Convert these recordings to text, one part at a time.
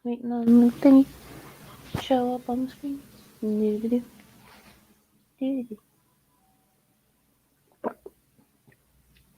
Waiting on the thingy to show up on the screen.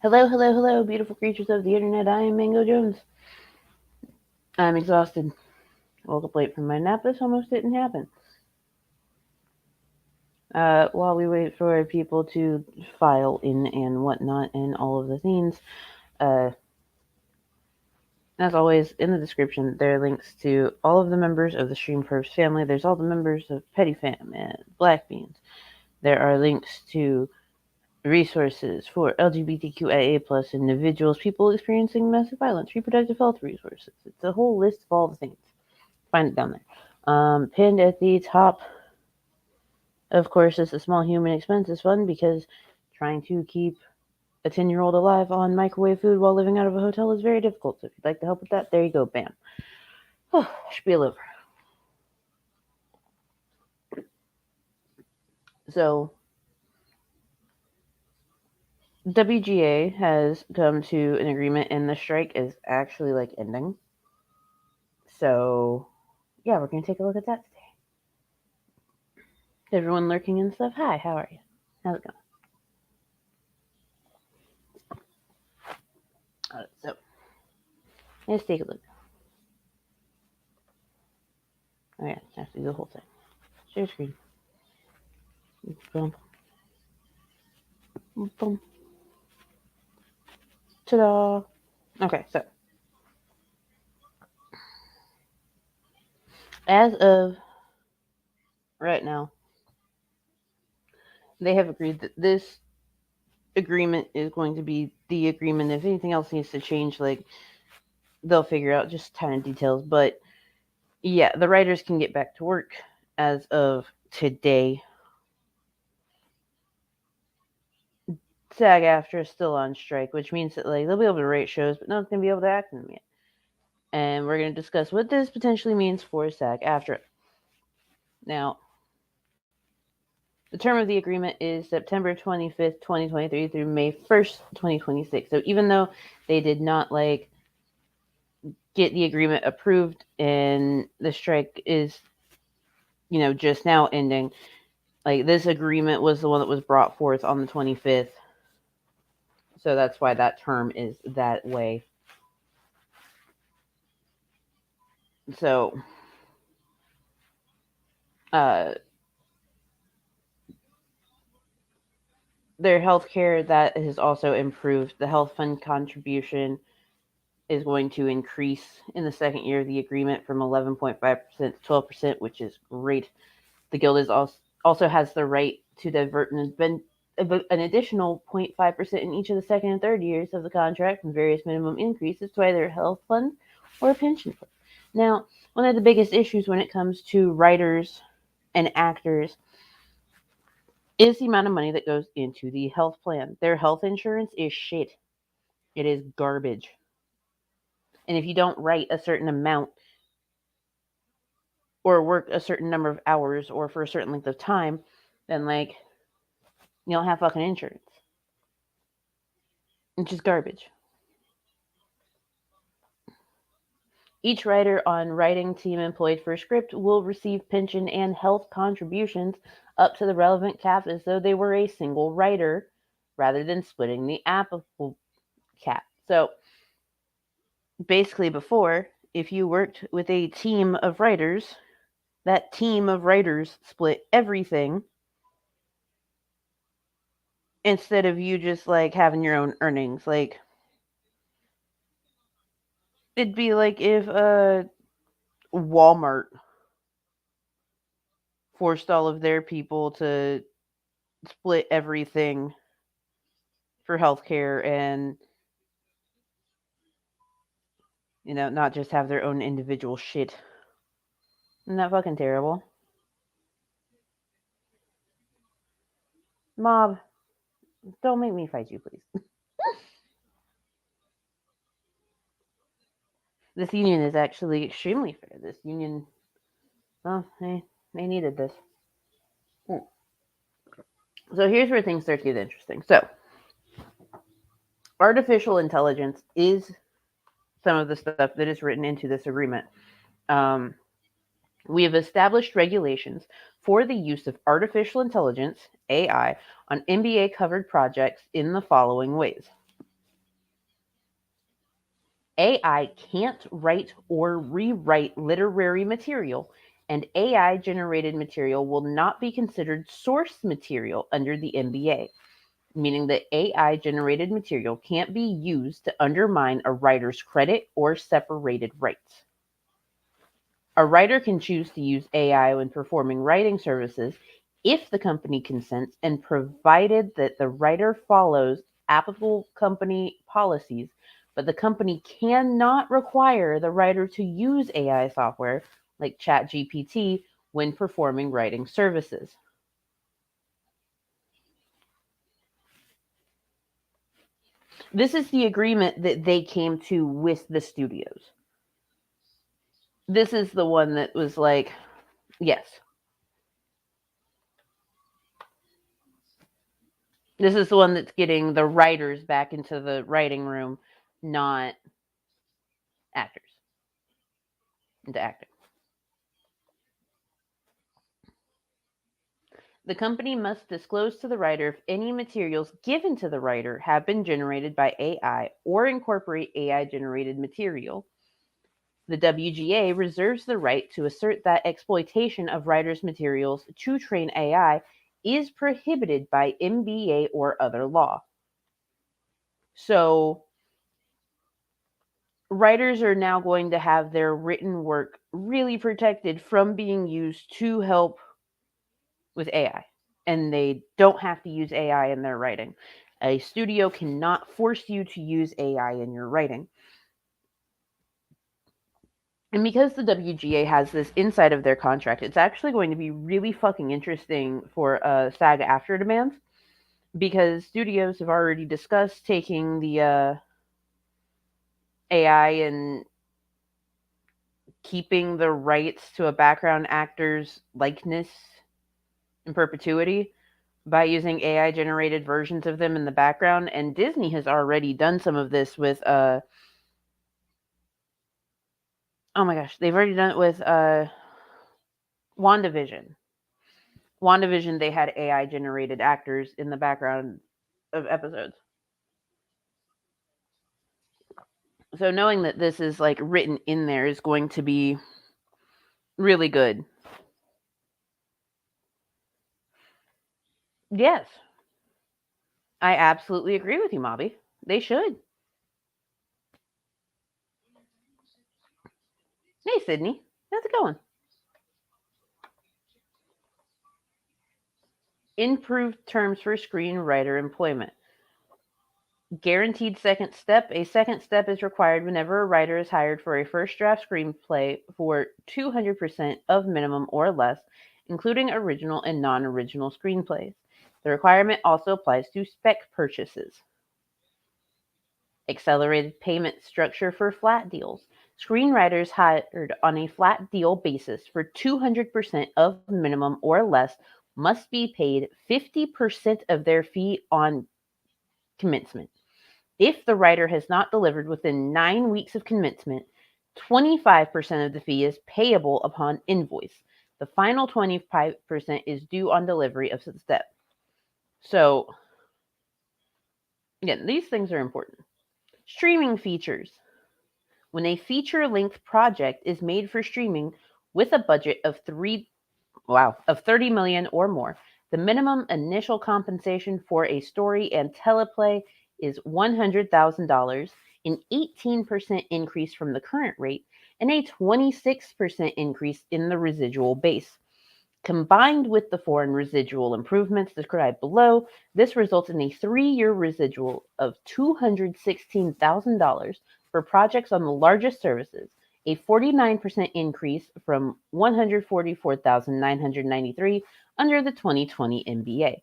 Hello, hello, hello, beautiful creatures of the internet. I am Mango Jones. I'm exhausted. Woke up late from my nap. This almost didn't happen. While we wait for people to file in and whatnot and all of the things, as always, in the description, there are links to all of the members of the Stream Pervs family. There's all the members of Petty Fam and Black Beans. There are links to resources for LGBTQIA plus individuals, people experiencing domestic violence, reproductive health resources. It's a whole list of all the things. Find it down there. Pinned at the top, of course, is the Small Human Expenses Fund, because trying to keep a 10-year-old alive on microwave food while living out of a hotel is very difficult. So if you'd like to help with that, there you go. Bam. Oh, spiel over. So, WGA has come to an agreement, and the strike is actually ending. So, yeah, we're going to take a look at that today. Everyone lurking and stuff. Hi, how are you? How's it going? Alright, so let's take a look. Oh yeah, I have to do the whole thing. Share screen. Boom. Boom. Ta-da! Okay, so as of right now, they have agreed that this agreement is going to be the agreement. If anything else needs to change, they'll figure out just tiny details. But yeah, the writers can get back to work as of today. SAG-AFTRA is still on strike, which means that they'll be able to write shows, but no one's gonna be able to act in them yet. And we're gonna discuss what this potentially means for SAG-AFTRA. Now, the term of the agreement is September 25th, 2023 through May 1st, 2026. So even though they did not get the agreement approved and the strike is, just now ending, this agreement was the one that was brought forth on the 25th. So that's why that term is that way. So, their health care, that has also improved. The health fund contribution is going to increase in the second year of the agreement from 11.5% to 12%, which is great. The guild is also has the right to divert an additional 0.5% in each of the second and third years of the contract from various minimum increases to either a health fund or a pension fund. Now, one of the biggest issues when it comes to writers and actors is the amount of money that goes into the health plan. Their health insurance is shit. It is garbage. And if you don't write a certain amount or work a certain number of hours or for a certain length of time, then you don't have fucking insurance. It's just garbage. Each writer on writing team employed for a script will receive pension and health contributions up to the relevant cap as though they were a single writer, rather than splitting the applicable cap. So basically, before, if you worked with a team of writers, that team of writers split everything instead of you just having your own earnings. It'd be like if Walmart forced all of their people to split everything for healthcare and not just have their own individual shit. Isn't that fucking terrible? Mob, don't make me fight you, please. This union is actually extremely fair. This union, well, they needed this. So here's where things start to get interesting. So, artificial intelligence is some of the stuff that is written into this agreement. We have established regulations for the use of artificial intelligence, AI, on MBA covered projects in the following ways. AI can't write or rewrite literary material, and AI generated material will not be considered source material under the MBA, meaning that AI generated material can't be used to undermine a writer's credit or separated rights. A writer can choose to use AI when performing writing services if the company consents and provided that the writer follows applicable company policies, but the company cannot require the writer to use AI software like ChatGPT when performing writing services. This is the agreement that they came to with the studios. This is the one that was like, yes. This is the one that's getting the writers back into the writing room, not actors into acting. The company must disclose to the writer if any materials given to the writer have been generated by AI or incorporate AI generated material. The WGA reserves the right to assert that exploitation of writers' materials to train AI is prohibited by MBA or other law. So, writers are now going to have their written work really protected from being used to help with AI. And they don't have to use AI in their writing. A studio cannot force you to use AI in your writing. And because the WGA has this inside of their contract, it's actually going to be really fucking interesting for SAG-AFTRA demands, because studios have already discussed taking the AI and keeping the rights to a background actor's likeness in perpetuity by using AI generated versions of them in the background. And Disney has already done some of this with oh my gosh, they've already done it with WandaVision. WandaVision, they had AI generated actors in the background of episodes. So knowing that this is like written in there is going to be really good. Yes, I absolutely agree with you, Mobby. They should. Hey, Sydney. How's it going? Improved terms for screenwriter employment. Guaranteed second step. A second step is required whenever a writer is hired for a first draft screenplay for 200% of minimum or less, including original and non-original screenplays. The requirement also applies to spec purchases. Accelerated payment structure for flat deals. Screenwriters hired on a flat deal basis for 200% of minimum or less must be paid 50% of their fee on commencement. If the writer has not delivered within 9 weeks of commencement, 25% of the fee is payable upon invoice. The final 25% is due on delivery of the step. So, again, these things are important. Streaming features. When a feature-length project is made for streaming with a budget of 30 million or more, the minimum initial compensation for a story and teleplay is $100,000, an 18% increase from the current rate, and a 26% increase in the residual base. Combined with the foreign residual improvements described below, this results in a 3-year residual of $216,000 for projects on the largest services, a 49% increase from $144,993 under the 2020 MBA.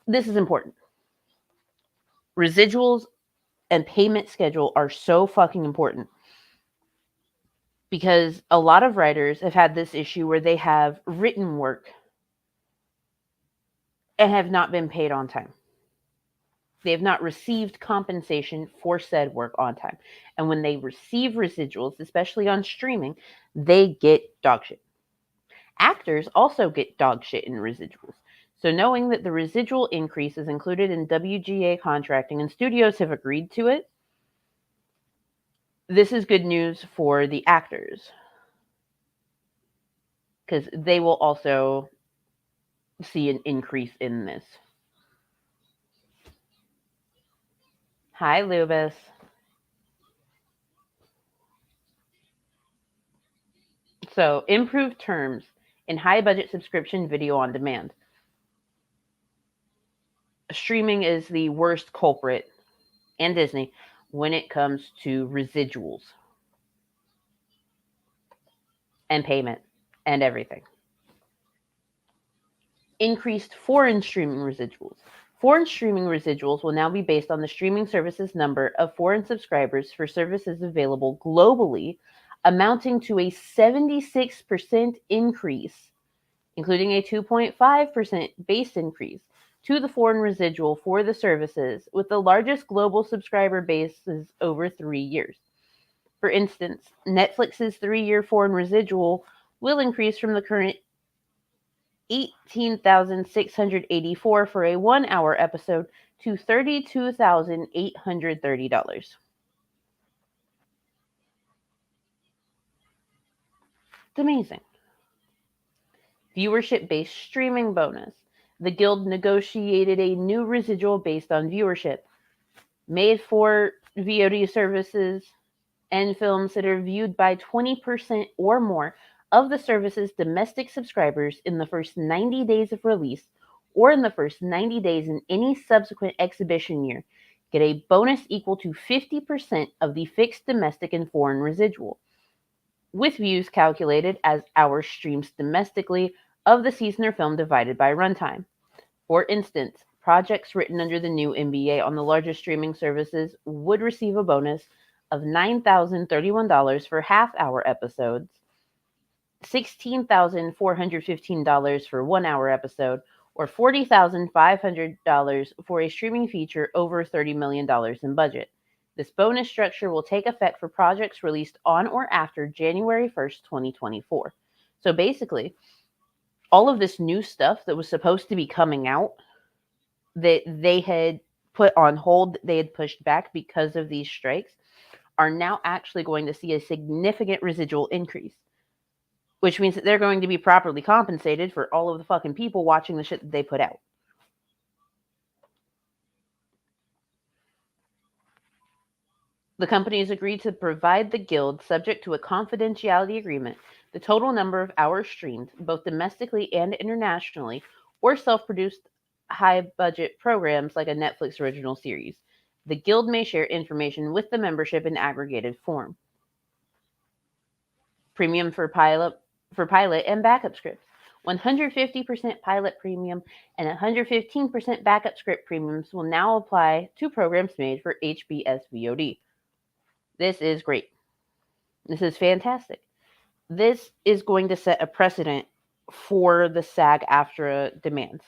This is important. Residuals and payment schedule are so fucking important, because a lot of writers have had this issue where they have written work and have not been paid on time. They have not received compensation for said work on time. And when they receive residuals, especially on streaming, they get dog shit. Actors also get dog shit in residuals. So knowing that the residual increase is included in WGA contracting and studios have agreed to it, this is good news for the actors, because they will also see an increase in this. Hi, Lubis. So, improved terms in high-budget subscription video on demand. Streaming is the worst culprit, and Disney, when it comes to residuals and payment and everything. Increased foreign streaming residuals. Foreign streaming residuals will now be based on the streaming service's number of foreign subscribers for services available globally, amounting to a 76% increase, including a 2.5% base increase to the foreign residual for the services with the largest global subscriber bases over 3 years. For instance, Netflix's 3-year foreign residual will increase from the current $18,684 for a 1-hour episode to $32,830. It's amazing. Viewership-based streaming bonus. The Guild negotiated a new residual based on viewership, made for VOD services and films that are viewed by 20% or more of the service's domestic subscribers in the first 90 days of release or in the first 90 days in any subsequent exhibition year, get a bonus equal to 50% of the fixed domestic and foreign residual, with views calculated as hours streamed domestically of the season or film divided by runtime. For instance, projects written under the new MBA on the largest streaming services would receive a bonus of $9,031 for half-hour episodes, $16,415 for 1-hour episode, or $40,500 for a streaming feature over $30 million in budget. This bonus structure will take effect for projects released on or after January 1st, 2024. So basically, all of this new stuff that was supposed to be coming out that they had put on hold, they had pushed back because of these strikes, are now actually going to see a significant residual increase, which means that they're going to be properly compensated for all of the fucking people watching the shit that they put out. The companies agreed to provide the Guild, subject to a confidentiality agreement, the total number of hours streamed, both domestically and internationally, or self-produced high-budget programs like a Netflix original series. The Guild may share information with the membership in aggregated form. Premium for pilot and backup scripts. 150% pilot premium and 115% backup script premiums will now apply to programs made for HBS VOD. This is great. This is fantastic. This is going to set a precedent for the SAG-AFTRA demands.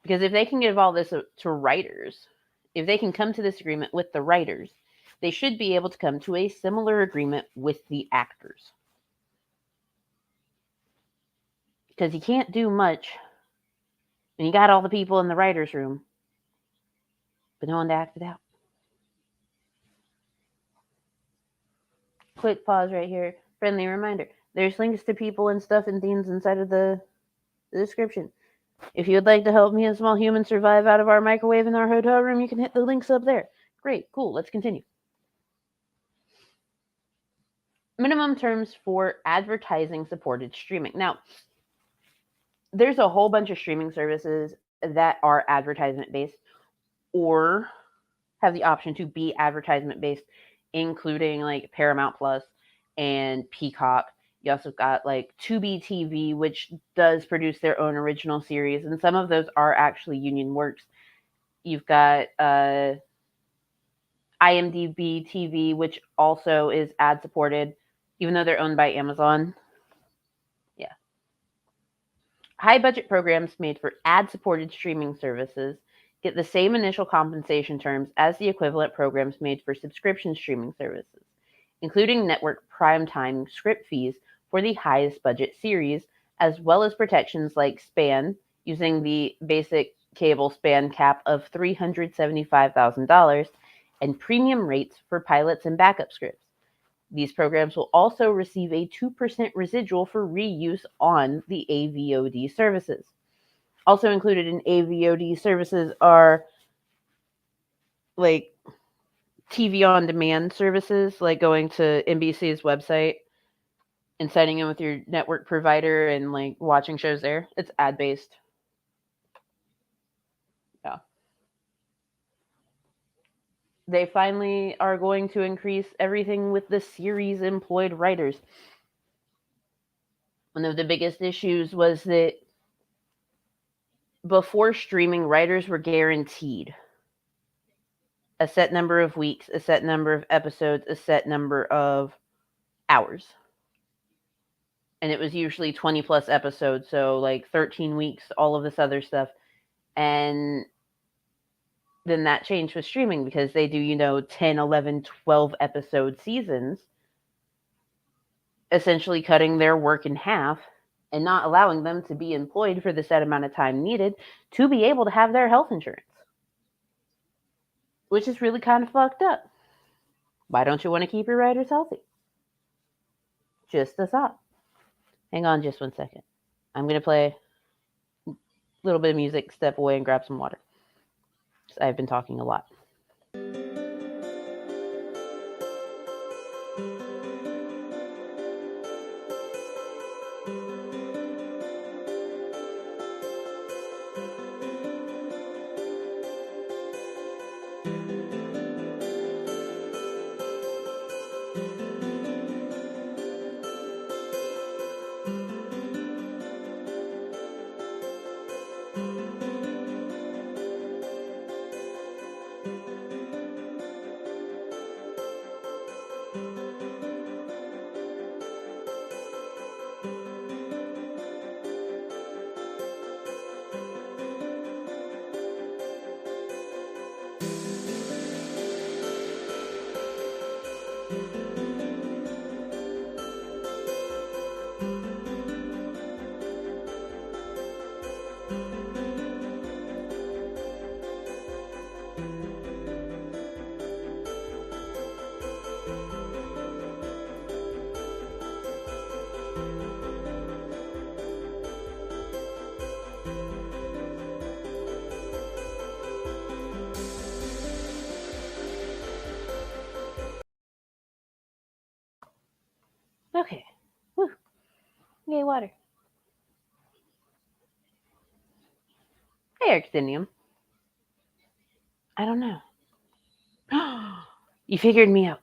Because if they can give all this to writers, if they can come to this agreement with the writers, they should be able to come to a similar agreement with the actors. Because you can't do much when you got all the people in the writer's room, but no one to act it out. Quick pause right here. Friendly reminder. There's links to people and stuff and themes inside of the description. If you would like to help me and small human survive out of our microwave in our hotel room, you can hit the links up there. Great, cool, let's continue. Minimum terms for advertising supported streaming. Now, there's a whole bunch of streaming services that are advertisement based or have the option to be advertisement based, including like Paramount Plus and Peacock. You also got like Tubi TV, which does produce their own original series, and some of those are actually union works. You've got IMDb TV, which also is ad supported, even though they're owned by Amazon. Yeah. High budget programs made for ad supported streaming services get the same initial compensation terms as the equivalent programs made for subscription streaming services, including network primetime script fees for the highest budget series, as well as protections like SPAN, using the basic cable SPAN cap of $375,000, and premium rates for pilots and backup scripts. These programs will also receive a 2% residual for reuse on the AVOD services. Also included in AVOD services are like TV on demand services, like going to NBC's website and signing in with your network provider and like watching shows there. It's ad based. Yeah. They finally are going to increase everything with the series employed writers. One of the biggest issues was that before streaming, writers were guaranteed a set number of weeks, a set number of episodes, a set number of hours. And it was usually 20 plus episodes, so like 13 weeks, all of this other stuff. And then that changed with streaming because they do, 10, 11, 12 episode seasons, essentially cutting their work in half and not allowing them to be employed for the set amount of time needed to be able to have their health insurance, which is really kind of fucked up. Why don't you want to keep your writers healthy? Just a thought. Hang on just 1 second. I'm going to play a little bit of music, step away, and grab some water. I've been talking a lot. Okay. Woo. Yay, water. Hey, Arctinium. I don't know. You figured me out.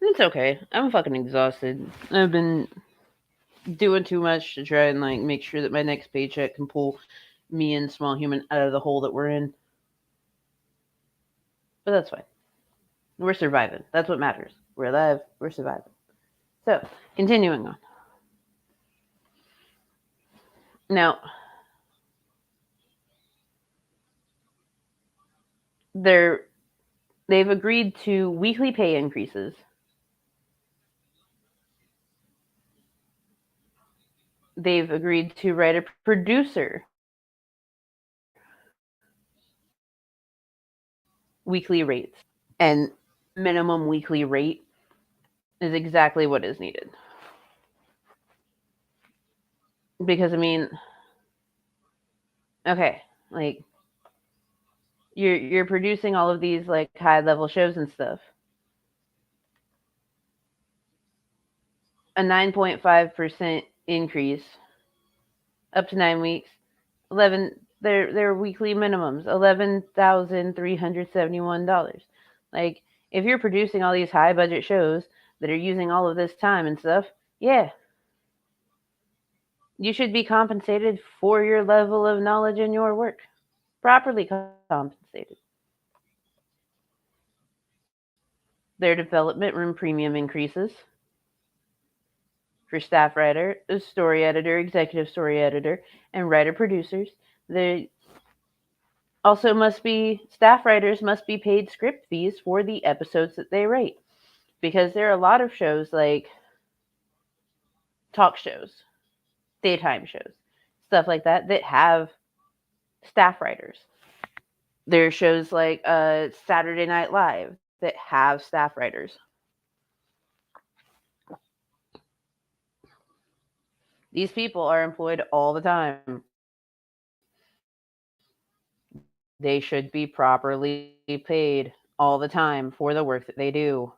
It's okay. I'm fucking exhausted. I've been doing too much to try and like make sure that my next paycheck can pull me and Small Human out of the hole that we're in. But that's fine. We're surviving. That's what matters. We're alive. We're surviving. So, continuing on. Now, they've agreed to weekly pay increases. They've agreed to write a producer weekly rates, and minimum weekly rate is exactly what is needed. Because okay, like you're producing all of these like high level shows and stuff. A 9.5% increase up to 9 weeks. 11 their weekly minimums, $11,371. Like if you're producing all these high budget shows that are using all of this time and stuff, yeah, you should be compensated for your level of knowledge in your work. Properly compensated. Their development room premium increases for staff writer, a story editor, executive story editor, and writer producers. They also staff writers must be paid script fees for the episodes that they write, because there are a lot of shows like talk shows, daytime shows, stuff like that have staff writers. There are shows like Saturday Night Live that have staff writers. These people are employed all the time. They should be properly paid all the time for the work that they do.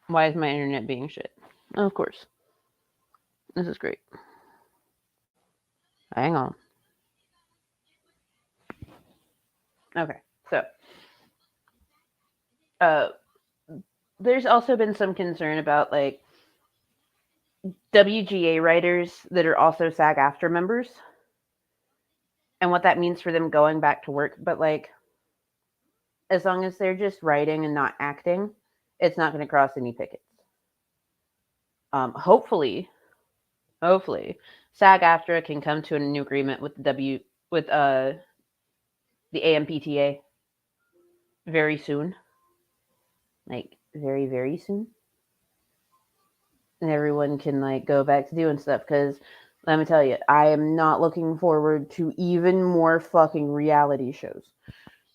Why is my internet being shit? Of course. This is great. Hang on. Okay, so there's also been some concern about like WGA writers that are also SAG-AFTRA members and what that means for them going back to work. But like, as long as they're just writing and not acting, it's not going to cross any pickets. Hopefully, SAG-AFTRA can come to a new agreement with the AMPTA very soon, like very, very soon, and everyone can like go back to doing stuff. Because let me tell you, I am not looking forward to even more fucking reality shows.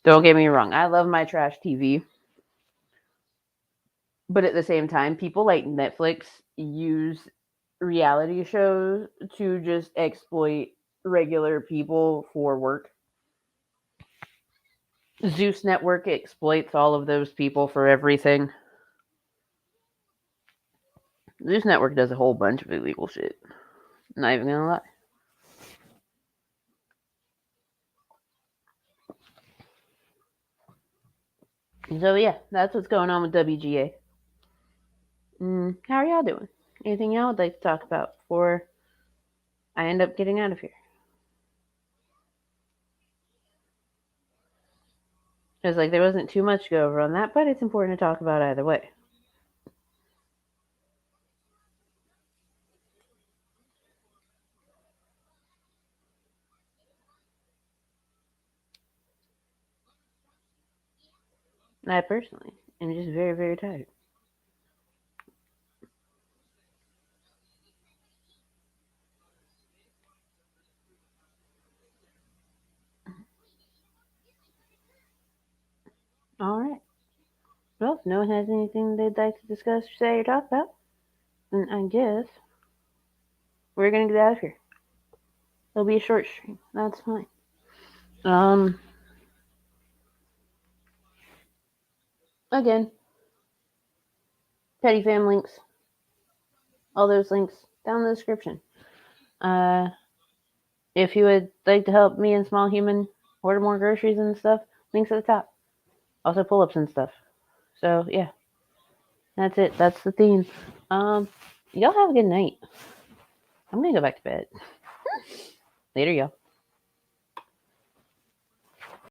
Don't get me wrong, I love my trash TV, but at the same time, people like Netflix use reality shows to just exploit regular people for work. Zeus Network exploits all of those people for everything. Zeus Network does a whole bunch of illegal shit. Not even gonna lie. So yeah, that's what's going on with WGA. How are y'all doing? Anything y'all would like to talk about before I end up getting out of here? Because like there wasn't too much to go over on that, but it's important to talk about either way. I personally am just very, very tired. All right. Well, if no one has anything they'd like to discuss, or say, or talk about, then I guess we're gonna get out of here. It'll be a short stream. That's fine. Again, Petty Fam links, all those links down in the description. If you would like to help me and Small Human order more groceries and stuff, links at the top. Also pull-ups and stuff. So yeah, that's it. That's the theme. Y'all have a good night. I'm gonna go back to bed. Later, y'all.